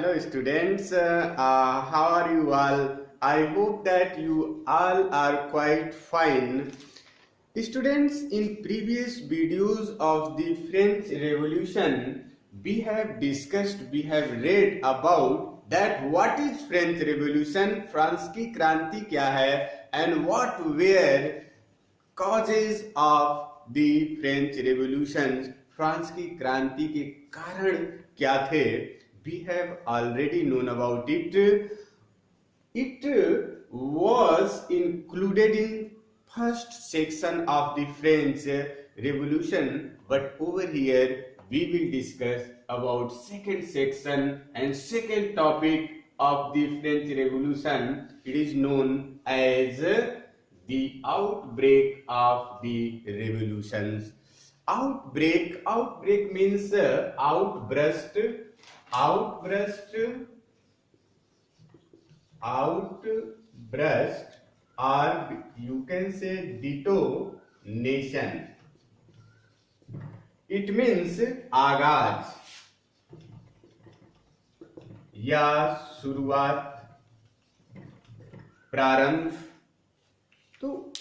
Hello students, how are you all? I hope that you all are quite fine. Students, in previous videos of the French Revolution, we have discussed, we have read about that what is French Revolution, France की क्रांति क्या है, and what were causes of the French Revolution, France की क्रांति के कारण क्या थे. We have already known about it. It was included in first section of the French Revolution, but over here we will discuss about second section and second topic of the French Revolution. It is known as the outbreak of the revolutions. Outbreak means outburst, or you can say detonation. It means आगाज या शुरुआत, प्रारंभ. तो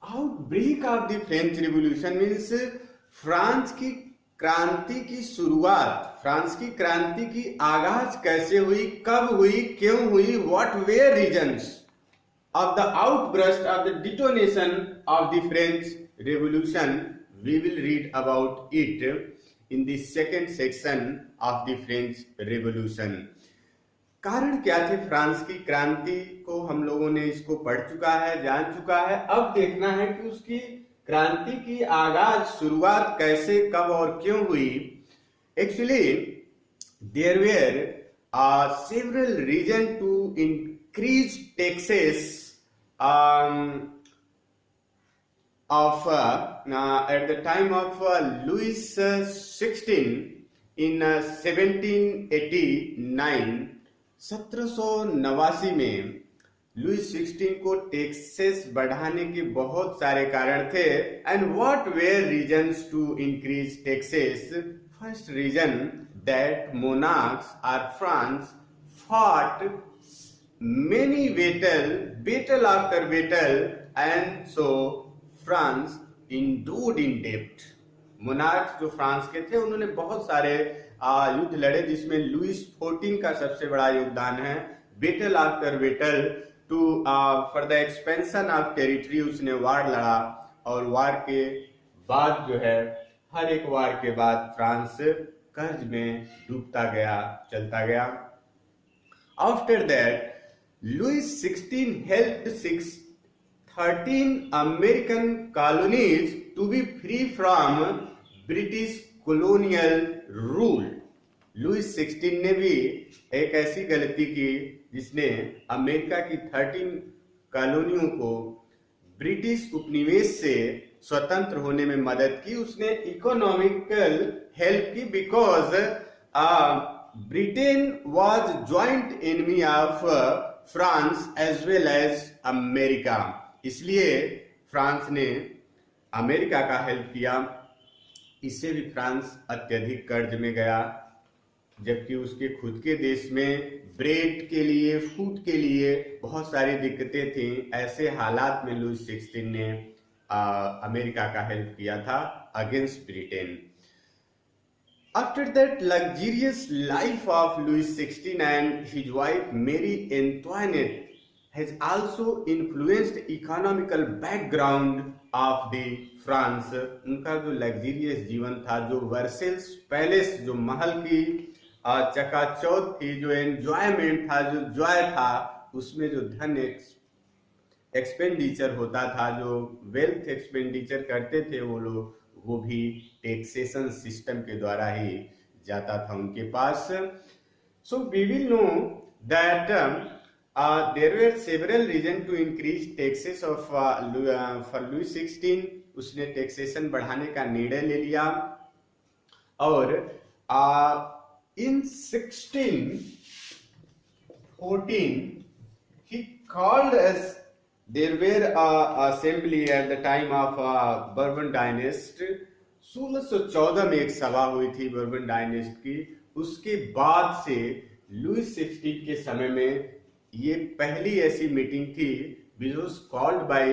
outbreak of the French revolution means France की क्रांति की शुरुआत, France की क्रांति की आगाज कैसे हुई, कब हुई, क्यों हुई, what were reasons of the outburst of the detonation of the French Revolution. We will read about it in the second section of the French Revolution. कारण क्या थे फ्रांस की क्रांति को हम लोगों ने इसको पढ़ चुका है, जान चुका है. अब देखना है कि उसकी क्रांति की आगाज, शुरुआत कैसे, कब और क्यों हुई. Actually there were several reason to increase taxes of at the time of Louis XVI in 1789. 1789 में लुइस 16 को टैक्सेस बढ़ाने के बहुत सारे कारण थे. And what were reasons to increase taxes. First reason that monarchs are France fought many battle after battle, and so France indeed in डेब्ट. Monarchs जो फ्रांस के थे उन्होंने बहुत सारे युद्ध लड़े, जिसमें लुइस 14 का सबसे बड़ा योगदान है. Battle after battle to for the expansion of territory उसने वार लड़ा, और वार के बाद जो है, हर एक वार के बाद फ्रांस कर्ज में डूबता गया, चलता गया. After that Louis 16 helped 13 American colonies to be free from British colonial rule. Louis 16 ने भी एक ऐसी गलती की जिसने अमेरिका की 13 कॉलोनियों को ब्रिटिश उपनिवेश से स्वतंत्र होने में मदद की. उसने इकोनॉमिकल हेल्प की, because Britain was joint enemy of France as well as America. इसलिए फ्रांस ने अमेरिका का हेल्प किया. इससे भी फ्रांस अत्यधिक कर्ज में गया, जबकि उसके खुद के देश में ब्रेड के लिए, फूड के लिए बहुत सारी दिक्कतें थीं. ऐसे हालात में लुइस 16 ने अमेरिका का हेल्प किया था against Britain. After that luxurious life of Louis XVI and his wife Mary Antoinette has also influenced economical background of the France. उनका जो लग्जरियस जीवन था, जो वर्सेल्स पैलेस, जो महल की चकाचौंध थी, जो एंजॉयमेंट था, जो जॉय था, उसमें जो धन एक्सपेंडिचर होता था, जो वेल्थ एक्सपेंडिचर करते थे वो लोग, वो भी टैक्सेशन सिस्टम के द्वारा ही जाता था उनके पास. So we will know that there were several reason to increase taxes of for Louis 16. उसने टैक्सेशन बढ़ाने का निर्णय ले लिया, और इन 1614 he called as there were assembly at the time of Bourbon dynasty. 1614 में एक सभा हुई थी बर्बन डायनेस्ट की. उसके बाद से लुईस 16 के समय में ये पहली ऐसी मीटिंग थी which was called by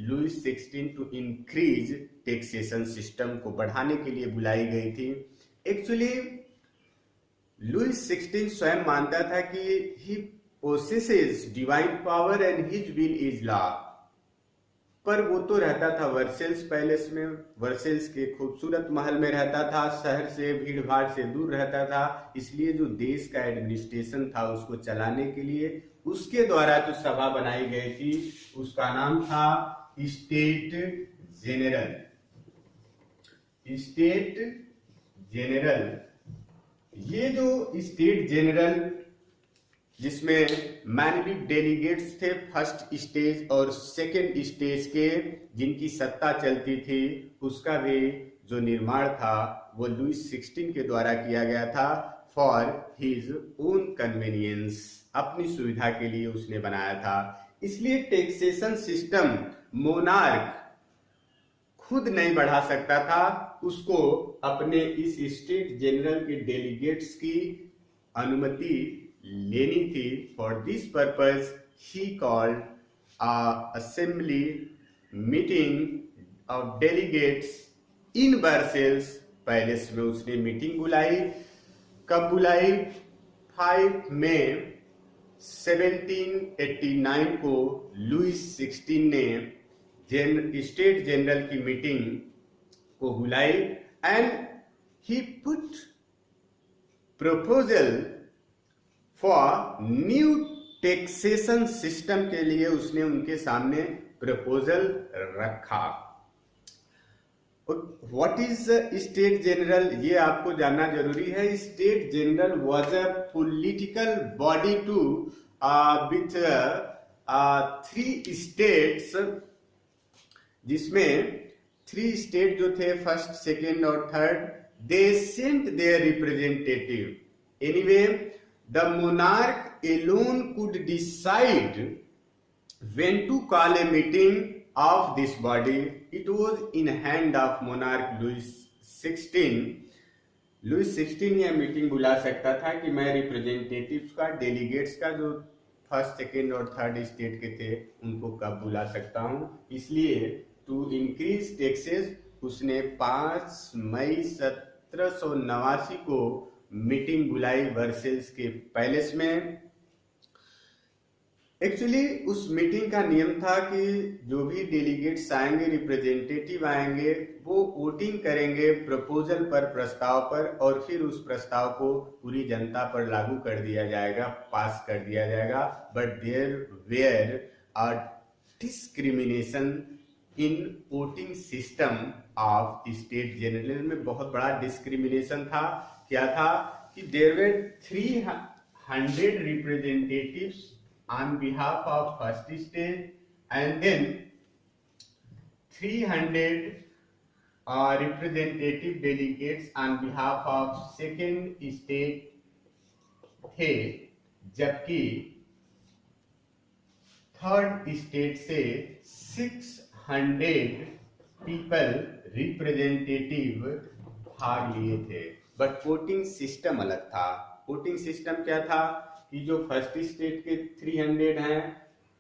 Louis 16 to increase taxation system को बढ़ाने के लिए बुलाई गई थी। एक्चुअली लुईस 16 स्वयं मानता था कि he possesses divine power and his will is law, पर वो तो रहता था वर्सेल्स पैलेस में, वर्सेल्स के खूबसूरत महल में रहता था, शहर से भीड़ भाड़ से दूर रहता था, इसलिए जो देश का एडमिनिस्ट्रेशन था उसको चलाने के लिए उसके द्वारा जो सभा बनाई गई थी उसका नाम था स्टेट जेनरल। स्टेट जेनरल, ये जो स्टेट जेनरल जिसमें मैनली डेलीगेट्स थे फर्स्ट स्टेज और सेकेंड स्टेज के, जिनकी सत्ता चलती थी, उसका भी जो निर्माण था वो लुईस 16 के द्वारा किया गया था फॉर हिज ओन कन्वीनियंस, अपनी सुविधा के लिए उसने बनाया था। इसलिए टैक्सेशन सिस्टम मोनार्क खुद नहीं बढ़ा सकता था, उसको अपने इस स्टेट जनरल के डेलीगेट्स की अनुमति लेनी थी। For this purpose he called assembly meeting of delegates in Versailles palace में उसने मीटिंग बुलाई। कब बुलाई? 5 मई 1789 को लुईस 16 ने स्टेट जनरल की मीटिंग को बुलाई and he put proposal for new taxation system के लिए उसने उनके सामने प्रपोजल रखा। व्हाट इज स्टेट जनरल, ये आपको जानना जरूरी है। State general was a political body to with 3 states, जिसमें 3 स्टेट जो थे फर्स्ट, सेकेंड और third, they sent their representative. Anyway the monarch alone could decide when to call a meeting of this body. It was in hand of monarch Louis 16. Lewis 16 यह meeting बुला सकता था कि मैं representatives का, delegates का, जो फर्स्ट, सेकेंड और थर्ड स्टेट के थे, उनको कब बुला सकता हूं। इसलिए टू इंक्रीज टैक्सेस उसने 5 मई 1789 को मीटिंग बुलाई वर्सेल्स के पैलेस में। एक्चुअली उस मीटिंग का नियम था कि जो भी डेलीगेट्स आएंगे, रिप्रेजेंटेटिव आएंगे, वो वोटिंग करेंगे प्रपोजल पर, प्रस्ताव पर, और फिर उस प्रस्ताव को पूरी जनता पर लागू कर दिया जाएगा, पास कर दिया जाएगा। But there were a discrimination in voting system of state general में बहुत बड़ा डिस्क्रिमिनेशन था। क्या था कि there were 300 representatives on behalf of first stage and then 300 representative delegates on behalf of second state थे, जबकि थर्ड स्टेट से 600 पीपल रिप्रेजेंटेटिव भाग लिए थे। बट वोटिंग सिस्टम अलग था। वोटिंग सिस्टम क्या था कि जो फर्स्ट स्टेट के 300 हैं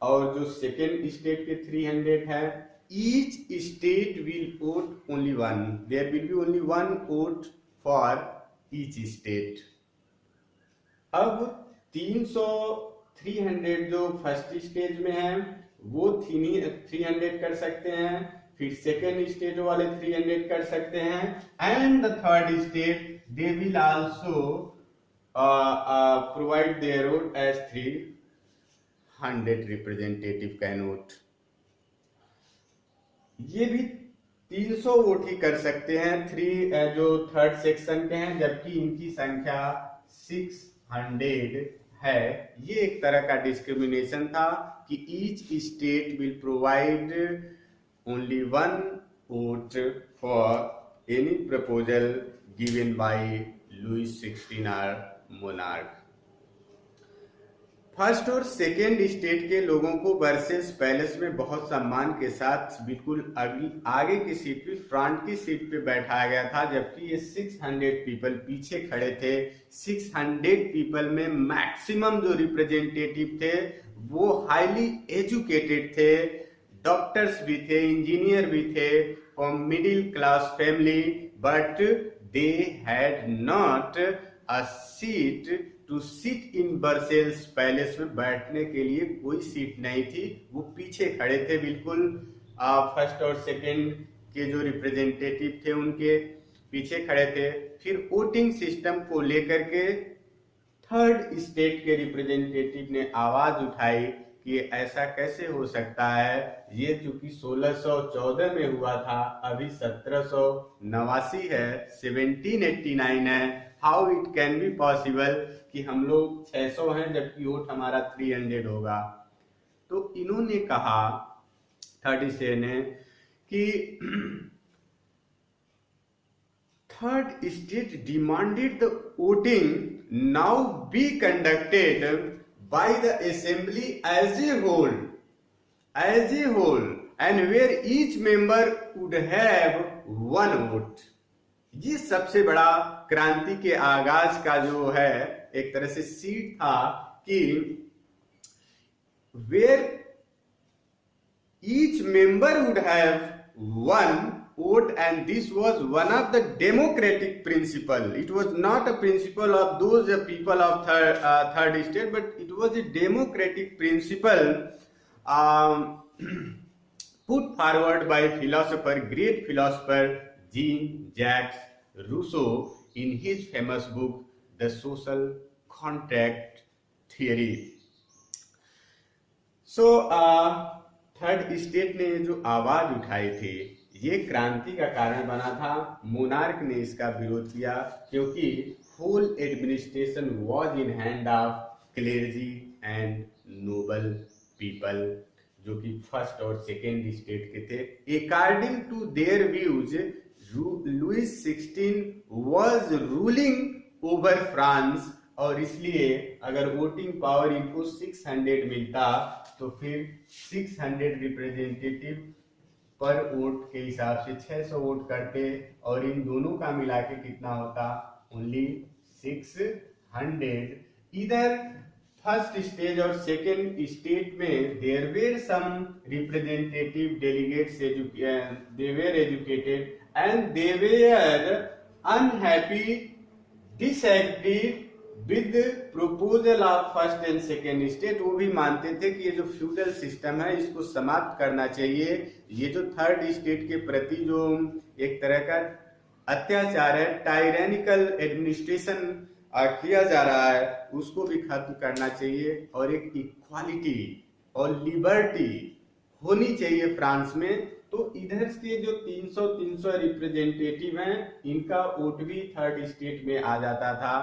और जो सेकेंड स्टेट के 300 हैं, each state will vote only one, there will be only one vote for each state. अब 300 जो फर्स्ट स्टेज में हैं वो 300 कर सकते हैं, फिर सेकेंड स्टेट वाले 300 कर सकते हैं, and the third state they will also provide their vote as 300 representative can vote। ये भी 300 वोट ही कर सकते हैं, 3 जो थर्ड सेक्शन के हैं, जबकि इनकी संख्या 600 है। ये एक तरह का डिस्क्रिमिनेशन था कि each state will provide only one vote for any proposal given by Louis 16 or monarch। First और सेकेंड स्टेट के लोगों को वर्सेस पैलेस में बहुत सम्मान के साथ बिल्कुल आगे की सीट पे, फ्रंट की सीट पे बैठाया गया था, जबकि ये 600 पीपल पीछे खड़े थे। 600 पीपल में मैक्सिमम जो रिप्रेजेंटेटिव थे वो हाईली एजुकेटेड थे, डॉक्टर्स भी थे, इंजीनियर भी थे, from middle class family, but they had not a seat to sit in Versailles palace में बैठने के लिए कोई सीट नहीं थी। वो पीछे खड़े थे बिल्कुल, फर्स्ट और सेकंड के जो रिप्रेजेंटेटिव थे उनके पीछे खड़े थे। फिर वोटिंग सिस्टम को लेकर के थर्ड स्टेट के रिप्रेजेंटेटिव ने आवाज उठाई कि ऐसा कैसे हो सकता है, ये चूंकि 1614 में हुआ था, अभी 1789 है, 1789 है, how it can be possible कि हम लोग 600 हैं जबकि वोट हमारा 300 होगा। तो इन्होंने कहा, थर्ड स्टेट ने, कि third state demanded the voting now be conducted by the assembly as a whole and where each member would have one vote। ये सबसे बड़ा क्रांति के आगाज का जो है एक तरह से सीट था कि where each member would have one vote, and this was one of the democratic principle. It was not a principle of those people of third state, but it was a democratic principle put forward by great philosopher Jean-Jacques Rousseau in his famous book The Social Contract Theory। So third state ने जो आवाज उठाई थी ये क्रांति का कारण बना था। मोनार्क ने इसका विरोध किया क्योंकि whole administration was in hand of clergy and noble people, जो कि फर्स्ट और सेकेंड स्टेट के थे। According to their views, Louis 16 was ruling over France, और इसलिए अगर वोटिंग पावर इनको 600 मिलता तो फिर 600 रिप्रेजेंटेटिव पर वोट के हिसाब से 600 वोट करते, और इन दोनों का मिला के कितना होता, ओनली 600। इधर फर्स्ट स्टेज और सेकेंड स्टेट में there were some representative delegates, they were educated and they were unhappy, disagreed with proposal of first and second state. वो भी मानते थे कि ये जो फ्यूडल सिस्टम है इसको समाप्त करना चाहिए, ये जो थर्ड स्टेट के प्रति जो एक तरह का अत्याचार है, टायरेनिकल एडमिनिस्ट्रेशन किया जा रहा है, उसको भी खत्म करना चाहिए, और एक इक्वालिटी और लिबर्टी होनी चाहिए फ्रांस में। तो इधर से जो 300 रिप्रेजेंटेटिव हैं इनका वोट भी थर्ड स्टेट में आ जाता था,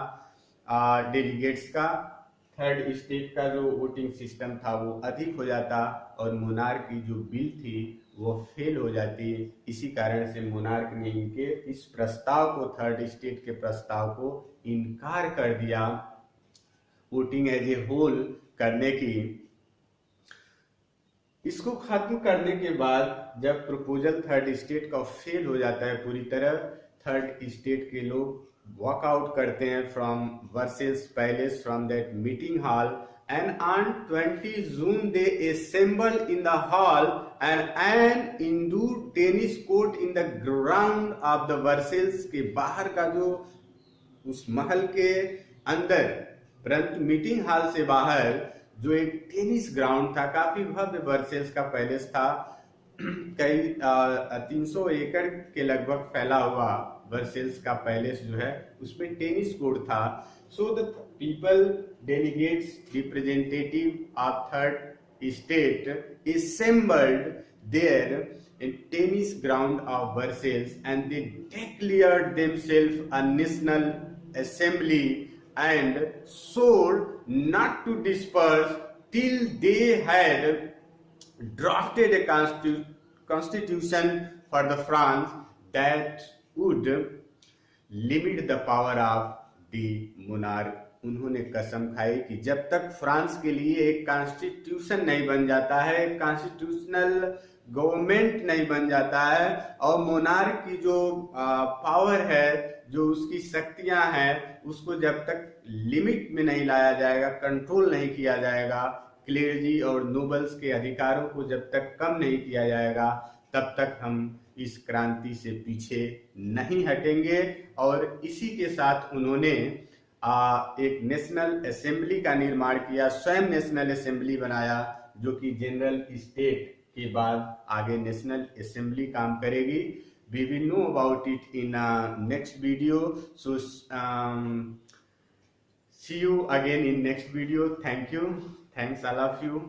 डेलीगेट्स का। थर्ड स्टेट का जो वोटिंग सिस्टम था वो अधिक हो जाता और मोनार्क की जो बिल थी वो फेल हो जाती। इसी कारण से मोनार्क ने इनके इस प्रस्ताव को, थर्ड स्टेट के प्रस्ताव को इनकार कर दिया वोटिंग एज ए होल करने की। इसको खत्म करने के बाद जब प्रपोजल थर्ड स्टेट का फेल हो जाता है पूरी तरह, थर्ड स्टेट के लोग वॉकआउट करते हैं from Versailles palace, from that meeting hall, and on 20 June they assemble in the hall and an indoor tennis court in the ground of the Versailles. के बाहर का जो उस महल के अंदर, परंतु मीटिंग हॉल से बाहर जो एक टेनिस ग्राउंड था, काफी भव्य वर्सेल्स का पैलेस था, कई 300 एकड़ के लगभग फैला हुआ वर्सेल्स का पैलेस जो है उसमें टेनिस कोर्ट था। So the people, delegates, representative of third state assembled there in tennis ground of Versailles, and they declared themselves a national assembly and swore not to disperse till they had drafted a constitution for the France that would limit the power of the monarch उन्होंने कसम खाई कि जब तक France के लिए एक constitution नहीं बन जाता है, एक कॉन्स्टिट्यूशनल गवर्नमेंट नहीं बन जाता है, और मोनार्क की जो पावर है, जो उसकी शक्तियां हैं, उसको जब तक लिमिट में नहीं लाया जाएगा, कंट्रोल नहीं किया जाएगा, क्लेर्जी और नोबल्स के अधिकारों को जब तक कम नहीं किया जाएगा, तब तक हम इस क्रांति से पीछे नहीं हटेंगे। और इसी के साथ उन्होंने एक नेशनल असेंबली का निर्माण किया, स्वयं नेशनल असेंबली बनाया, जो कि जनरल स्टेट के बाद आगे नेशनल असेंबली काम करेगी। We will know about it in next video. So see you again in next video. Thank you. Thanks all of you.